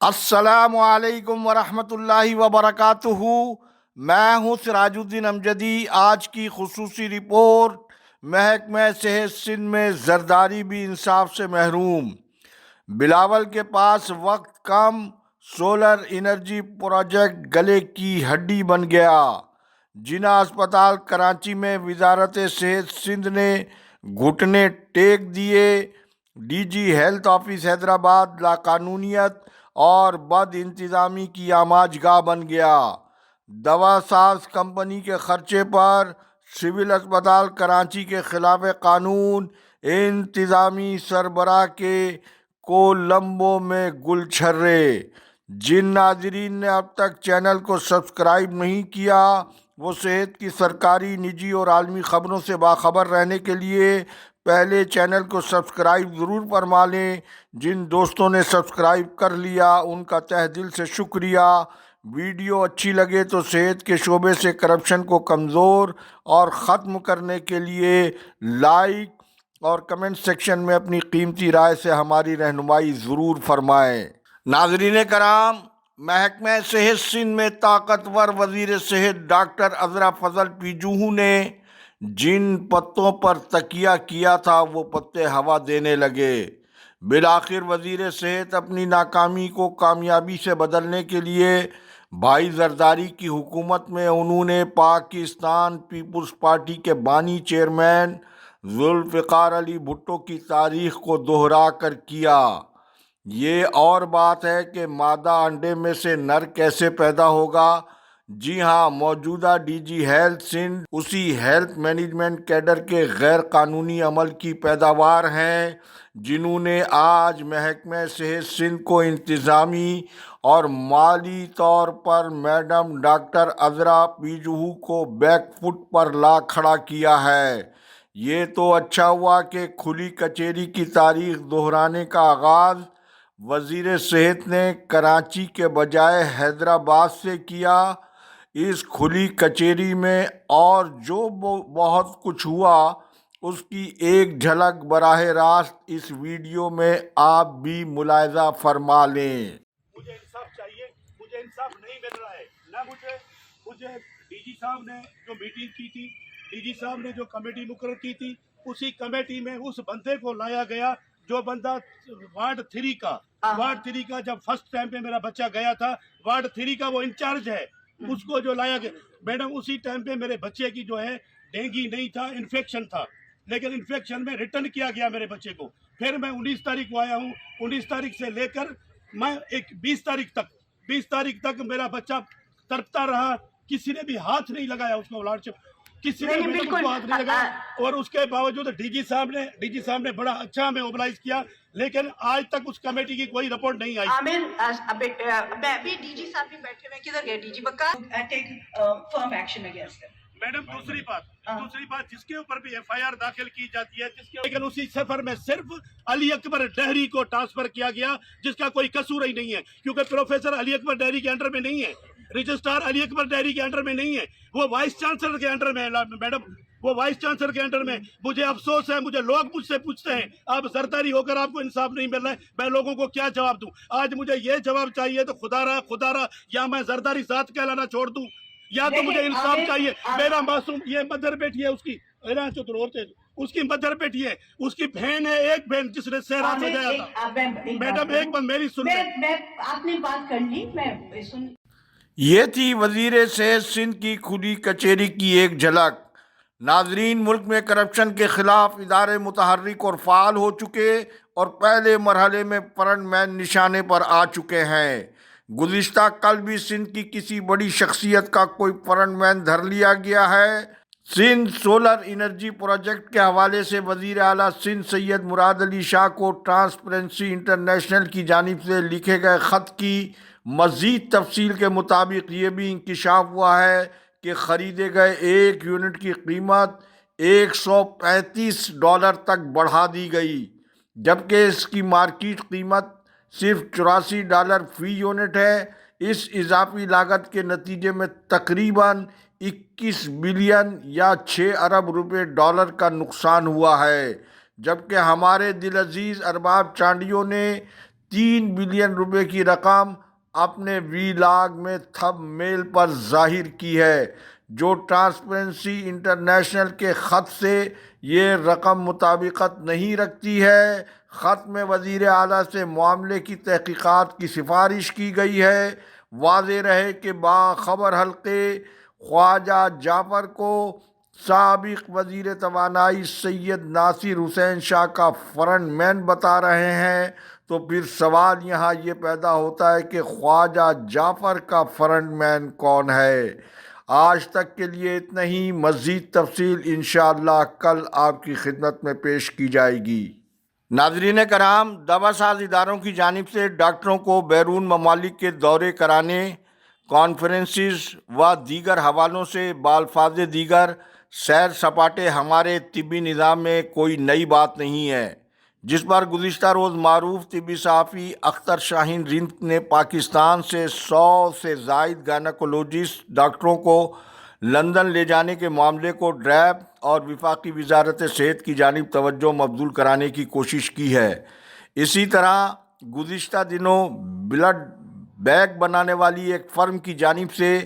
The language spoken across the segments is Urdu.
السلام علیکم ورحمۃ اللہ وبرکاتہ۔ میں ہوں سراج الدین امجدی۔ آج کی خصوصی رپورٹ: محکمہ صحت سندھ میں زرداری بھی انصاف سے محروم، بلاول کے پاس وقت کم، سولر انرجی پروجیکٹ گلے کی ہڈی بن گیا۔ جناح اسپتال کراچی میں وزارت صحت سندھ نے گھٹنے ٹیک دیے۔ D G health office Hyderabad لاقانونیت اور بد انتظامی کی آماج گاہ بن گیا۔ دوا ساز کمپنی کے خرچے پر سول اسپتال کراچی کے خلاف قانون، انتظامی سربراہ کے کولمبو میں گل چھرے۔ جن ناظرین نے اب تک چینل کو سبسکرائب نہیں کیا، وہ صحت کی سرکاری، نجی اور عالمی خبروں سے باخبر رہنے کے لیے پہلے چینل کو سبسکرائب ضرور فرما لیں۔ جن دوستوں نے سبسکرائب کر لیا ان کا تہ دل سے شکریہ۔ ویڈیو اچھی لگے تو صحت کے شعبے سے کرپشن کو کمزور اور ختم کرنے کے لیے لائک اور کمنٹ سیکشن میں اپنی قیمتی رائے سے ہماری رہنمائی ضرور فرمائیں۔ ناظرین کرام، محکمہ صحت سندھ میں طاقتور وزیر صحت ڈاکٹر عذرا فضل پیجوہو نے جن پتوں پر تکیہ کیا تھا وہ پتے ہوا دینے لگے۔ بالآخر وزیر صحت اپنی ناکامی کو کامیابی سے بدلنے کے لیے بھائی زرداری کی حکومت میں انہوں نے پاکستان پیپلز پارٹی کے بانی چیئرمین ذوالفقار علی بھٹو کی تاریخ کو دہرا کر کیا۔ یہ اور بات ہے کہ مادہ انڈے میں سے نر کیسے پیدا ہوگا؟ جی ہاں، موجودہ ڈی جی ہیلتھ سندھ اسی ہیلتھ مینجمنٹ کیڈر کے غیر قانونی عمل کی پیداوار ہیں جنہوں نے آج محکمہ صحت سندھ کو انتظامی اور مالی طور پر میڈم ڈاکٹر عذرا پیجوہو کو بیک فٹ پر لا کھڑا کیا ہے۔ یہ تو اچھا ہوا کہ کھلی کچہری کی تاریخ دہرانے کا آغاز وزیر صحت نے کراچی کے بجائے حیدرآباد سے کیا۔ اس کھلی کچہری میں اور جو بہت کچھ ہوا اس کی ایک جھلک براہ راست اس ویڈیو میں آپ بھی ملاحظہ فرما لیں۔ مجھے انصاف چاہیے، مجھے انصاف نہیں مل رہا ہے۔ نہ مجھے ڈی جی صاحب نے جو میٹنگ کی تھی، ڈی جی صاحب نے جو کمیٹی مقرر کی تھی، اسی کمیٹی میں اس بندے کو لایا گیا جو بندہ وارڈ 3 کا جب فرسٹ ٹائم پہ میرا بچہ گیا تھا، وارڈ 3 کا وہ انچارج ہے، اس کو جو لایا گیا۔ میڈم اسی ٹائم پہ میرے بچے کی جو ہے ڈینگی نہیں تھا، انفیکشن تھا، لیکن انفیکشن میں ریٹرن کیا گیا میرے بچے کو۔ پھر میں 19 تاریخ کو آیا ہوں، 19 تاریخ سے لے کر میں 20 تاریخ تک میرا بچہ تڑپتا رہا، کسی نے بھی ہاتھ نہیں لگایا اس کو، کسی نے بھی اس کو ہاتھ نہیں لگایا۔ اور اس کے باوجود ڈی جی صاحب نے بڑا اچھا ہمیں موبلائز کیا، لیکن آج تک اس کمیٹی کی کوئی رپورٹ نہیں آئی۔ ابھی ڈی جی صاحب بھی بیٹھے ہوئے، کدھر گئے ڈی جی؟ میڈم دوسری بات جس کے اوپر بھی ایف آئی آر داخل کی جاتی ہے، لیکن اسی سفر میں صرف علی اکبر ڈہری کو ٹرانسفر کیا گیا جس کا کوئی قصور ہی نہیں ہے، کیونکہ پروفیسر علی اکبر ڈہری کے انڈر میں نہیں ہے، رجسٹرار علی اکبر ڈہری کے انڈر میں نہیں ہے، وہ وائس چانسلر کے انڈر میں ہے۔ میڈم وہ وائس چانسلر کے انڈر میں، مجھے افسوس ہے، لوگ مجھ سے پوچھتے ہیں آپ زرداری ہو کر آپ کو انصاف نہیں مل رہا ہے، میں لوگوں کو کیا جواب دوں؟ آج مجھے یہ جواب چاہیے تو خدا را یا میں زرداری ذات کہلانا چھوڑ دوں، یا تو مجھے انصاف چاہیے۔ میرا معصوم، یہ مدر بیٹی ہے اس کی، اس کی مدر بیٹی ہے، اس کی بہن ہے، ایک بہن جس نے سہران بجایا تھا۔ میڈم ایک بات میری سن لیں۔ آپ نے بات کر لی، میں سن۔ یہ تھی وزیر صحت سندھ کی کھلی کچہری کی ایک جھلک۔ ناظرین، ملک میں کرپشن کے خلاف ادارے متحرک اور فعال ہو چکے اور پہلے مرحلے میں فرنٹ مین نشانے پر آ چکے ہیں۔ گزشتہ کل بھی سندھ کی کسی بڑی شخصیت کا کوئی فرنٹ مین دھر لیا گیا ہے۔ سندھ سولر انرجی پروجیکٹ کے حوالے سے وزیر اعلیٰ سندھ سید مراد علی شاہ کو ٹرانسپیرنسی انٹرنیشنل کی جانب سے لکھے گئے خط کی مزید تفصیل کے مطابق یہ بھی انکشاف ہوا ہے کہ خریدے گئے 1 یونٹ کی قیمت $135 تک بڑھا دی گئی، جبکہ اس کی مارکیٹ قیمت صرف $84 فی یونٹ ہے۔ اس اضافی لاگت کے نتیجے میں تقریباً 21 بلین یا 6 ارب روپے ڈالر کا نقصان ہوا ہے، جبکہ ہمارے دل عزیز ارباب چانڈیوں نے 3 بلین روپے کی رقم اپنے ویلاگ میں تھب میل پر ظاہر کی ہے، جو ٹرانسپیرنسی انٹرنیشنل کے خط سے یہ رقم مطابقت نہیں رکھتی ہے۔ خط میں وزیر اعلیٰ سے معاملے کی تحقیقات کی سفارش کی گئی ہے۔ واضح رہے کہ باخبر حلقے خواجہ جعفر کو سابق وزیر توانائی سید ناصر حسین شاہ کا فرنٹ مین بتا رہے ہیں، تو پھر سوال یہاں یہ پیدا ہوتا ہے کہ خواجہ جعفر کا فرنٹ مین کون ہے؟ آج تک کے لیے اتنا ہی، مزید تفصیل انشاءاللہ کل آپ کی خدمت میں پیش کی جائے گی۔ ناظرین کرام، دوا ساز اداروں کی جانب سے ڈاکٹروں کو بیرون ممالک کے دورے کرانے، کانفرنسز و دیگر حوالوں سے بالفاظ دیگر سیر سپاٹے ہمارے طبی نظام میں کوئی نئی بات نہیں ہے، جس پر گزشتہ روز معروف طبی صحافی اختر شاہین رند نے پاکستان سے 100 سے زائد گائنیکولوجسٹ ڈاکٹروں کو لندن لے جانے کے معاملے کو ڈریب اور وفاقی وزارت صحت کی جانب توجہ مبذول کرانے کی کوشش کی ہے۔ اسی طرح گزشتہ دنوں بلڈ بیگ بنانے والی ایک فرم کی جانب سے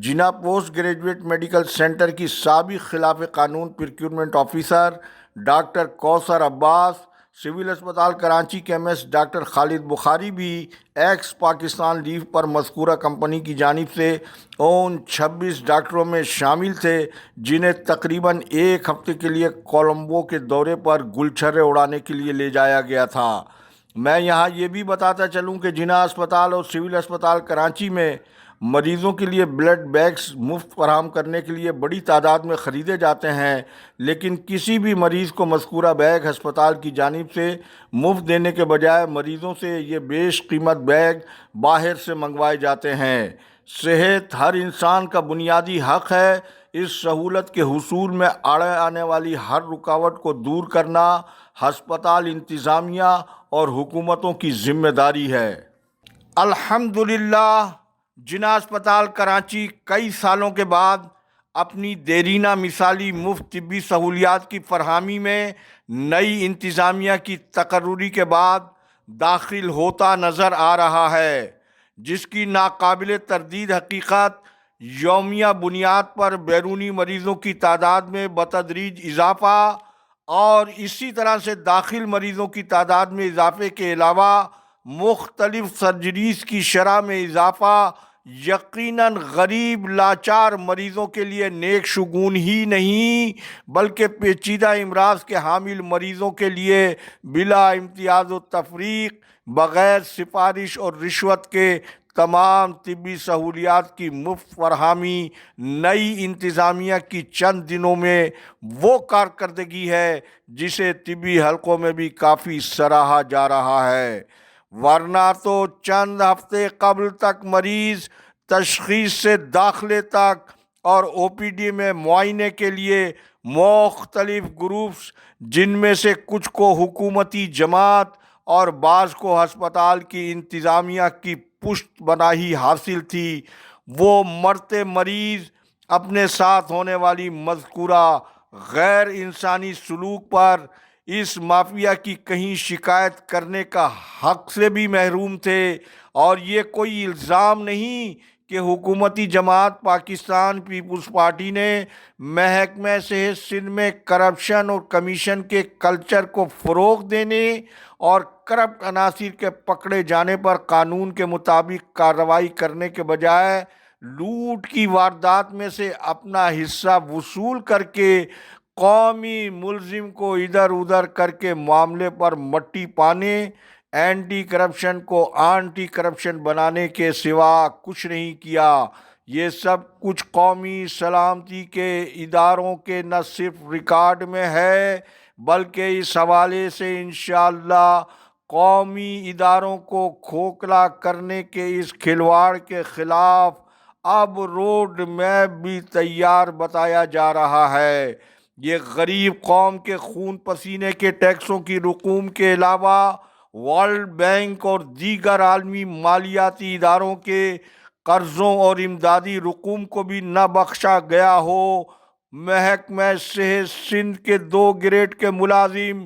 جناح پوسٹ گریجویٹ میڈیکل سینٹر کی سابق خلاف قانون پروکیورمنٹ آفیسر ڈاکٹر کوثر عباس، سول اسپتال کراچی کے MS ڈاکٹر خالد بخاری بھی ایکس پاکستان لیو پر مذکورہ کمپنی کی جانب سے ان 26 ڈاکٹروں میں شامل تھے جنہیں تقریباً ایک ہفتے کے لیے کولمبو کے دورے پر گلچھرے اڑانے کے لیے لے جایا گیا تھا۔ میں یہاں یہ بھی بتاتا چلوں کہ جناح اسپتال اور سول اسپتال کراچی میں مریضوں کے لیے بلڈ بیگز مفت فراہم کرنے کے لیے بڑی تعداد میں خریدے جاتے ہیں، لیکن کسی بھی مریض کو مذکورہ بیگ ہسپتال کی جانب سے مفت دینے کے بجائے مریضوں سے یہ بیش قیمت بیگ باہر سے منگوائے جاتے ہیں۔ صحت ہر انسان کا بنیادی حق ہے۔ اس سہولت کے حصول میں آڑے آنے والی ہر رکاوٹ کو دور کرنا ہسپتال انتظامیہ اور حکومتوں کی ذمہ داری ہے۔ الحمدللہ جناح اسپتال کراچی کئی سالوں کے بعد اپنی دیرینہ مثالی مفت طبی سہولیات کی فراہمی میں نئی انتظامیہ کی تقرری کے بعد داخل ہوتا نظر آ رہا ہے، جس کی ناقابل تردید حقیقت یومیہ بنیاد پر بیرونی مریضوں کی تعداد میں بتدریج اضافہ اور اسی طرح سے داخل مریضوں کی تعداد میں اضافے کے علاوہ مختلف سرجریز کی شرح میں اضافہ یقیناً غریب لاچار مریضوں کے لیے نیک شگون ہی نہیں بلکہ پیچیدہ امراض کے حامل مریضوں کے لیے بلا امتیاز و تفریق، بغیر سفارش اور رشوت کے تمام طبی سہولیات کی مفت فراہمی نئی انتظامیہ کی چند دنوں میں وہ کارکردگی ہے جسے طبی حلقوں میں بھی کافی سراہا جا رہا ہے، ورنہ تو چند ہفتے قبل تک مریض تشخیص سے داخلے تک اور OPD میں معائنے کے لیے مختلف گروپس، جن میں سے کچھ کو حکومتی جماعت اور بعض کو ہسپتال کی انتظامیہ کی پشت پناہی حاصل تھی، وہ مرتے مریض اپنے ساتھ ہونے والی مذکورہ غیر انسانی سلوک پر اس مافیا کی کہیں شکایت کرنے کا حق سے بھی محروم تھے۔ اور یہ کوئی الزام نہیں کہ حکومتی جماعت پاکستان پیپلز پارٹی نے محکمہ صحت سندھ میں کرپشن اور کمیشن کے کلچر کو فروغ دینے اور کرپٹ عناصر کے پکڑے جانے پر قانون کے مطابق کارروائی کرنے کے بجائے لوٹ کی واردات میں سے اپنا حصہ وصول کر کے قومی ملزم کو ادھر ادھر کر کے معاملے پر مٹی پانے، اینٹی کرپشن کو آنٹی کرپشن بنانے کے سوا کچھ نہیں کیا۔ یہ سب کچھ قومی سلامتی کے اداروں کے نہ صرف ریکارڈ میں ہے بلکہ اس حوالے سے انشاءاللہ قومی اداروں کو کھوکھلا کرنے کے اس کھلواڑ کے خلاف اب روڈ میپ بھی تیار بتایا جا رہا ہے۔ یہ غریب قوم کے خون پسینے کے ٹیکسوں کی رقوم کے علاوہ ورلڈ بینک اور دیگر عالمی مالیاتی اداروں کے قرضوں اور امدادی رقوم کو بھی نہ بخشا گیا ہو۔ محکمہ صحت سندھ کے 2 گریڈ کے ملازم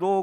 2